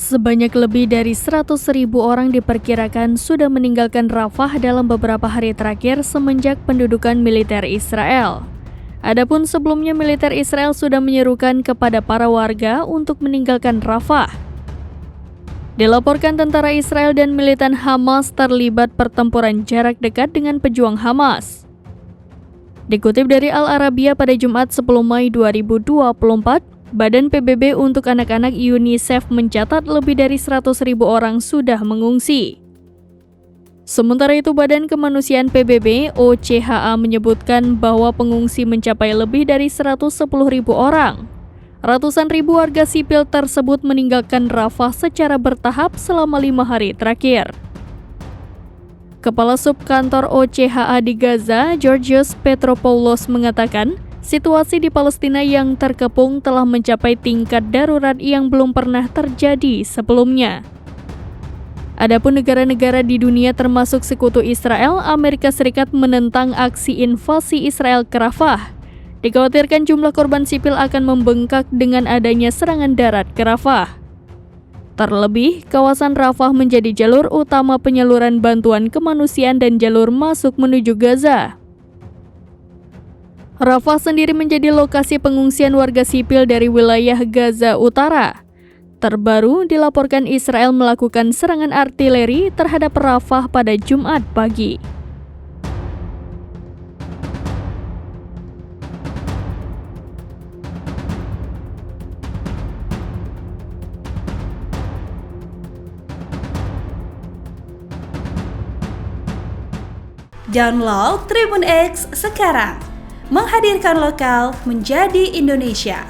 Sebanyak lebih dari 100.000 orang diperkirakan sudah meninggalkan Rafah dalam beberapa hari terakhir semenjak pendudukan militer Israel. Adapun sebelumnya militer Israel sudah menyerukan kepada para warga untuk meninggalkan Rafah. Dilaporkan tentara Israel dan militan Hamas terlibat pertempuran jarak dekat dengan pejuang Hamas. Dikutip dari Al Arabiya pada Jumat 10 Mei 2024, Badan PBB untuk anak-anak UNICEF mencatat lebih dari 100.000 orang sudah mengungsi. Sementara itu, Badan Kemanusiaan PBB OCHA menyebutkan bahwa pengungsi mencapai lebih dari 110.000 orang. Ratusan ribu warga sipil tersebut meninggalkan Rafah secara bertahap selama 5 hari terakhir. Kepala Subkantor OCHA di Gaza, Georgios Petropoulos mengatakan, situasi di Palestina yang terkepung telah mencapai tingkat darurat yang belum pernah terjadi sebelumnya. Adapun negara-negara di dunia termasuk sekutu Israel, Amerika Serikat menentang aksi invasi Israel ke Rafah. Dikhawatirkan jumlah korban sipil akan membengkak dengan adanya serangan darat ke Rafah. Terlebih, kawasan Rafah menjadi jalur utama penyaluran bantuan kemanusiaan dan jalur masuk menuju Gaza. Rafah sendiri menjadi lokasi pengungsian warga sipil dari wilayah Gaza Utara. Terbaru dilaporkan Israel melakukan serangan artileri terhadap Rafah pada Jumat pagi. Download Tribun X sekarang. Menghadirkan lokal menjadi Indonesia.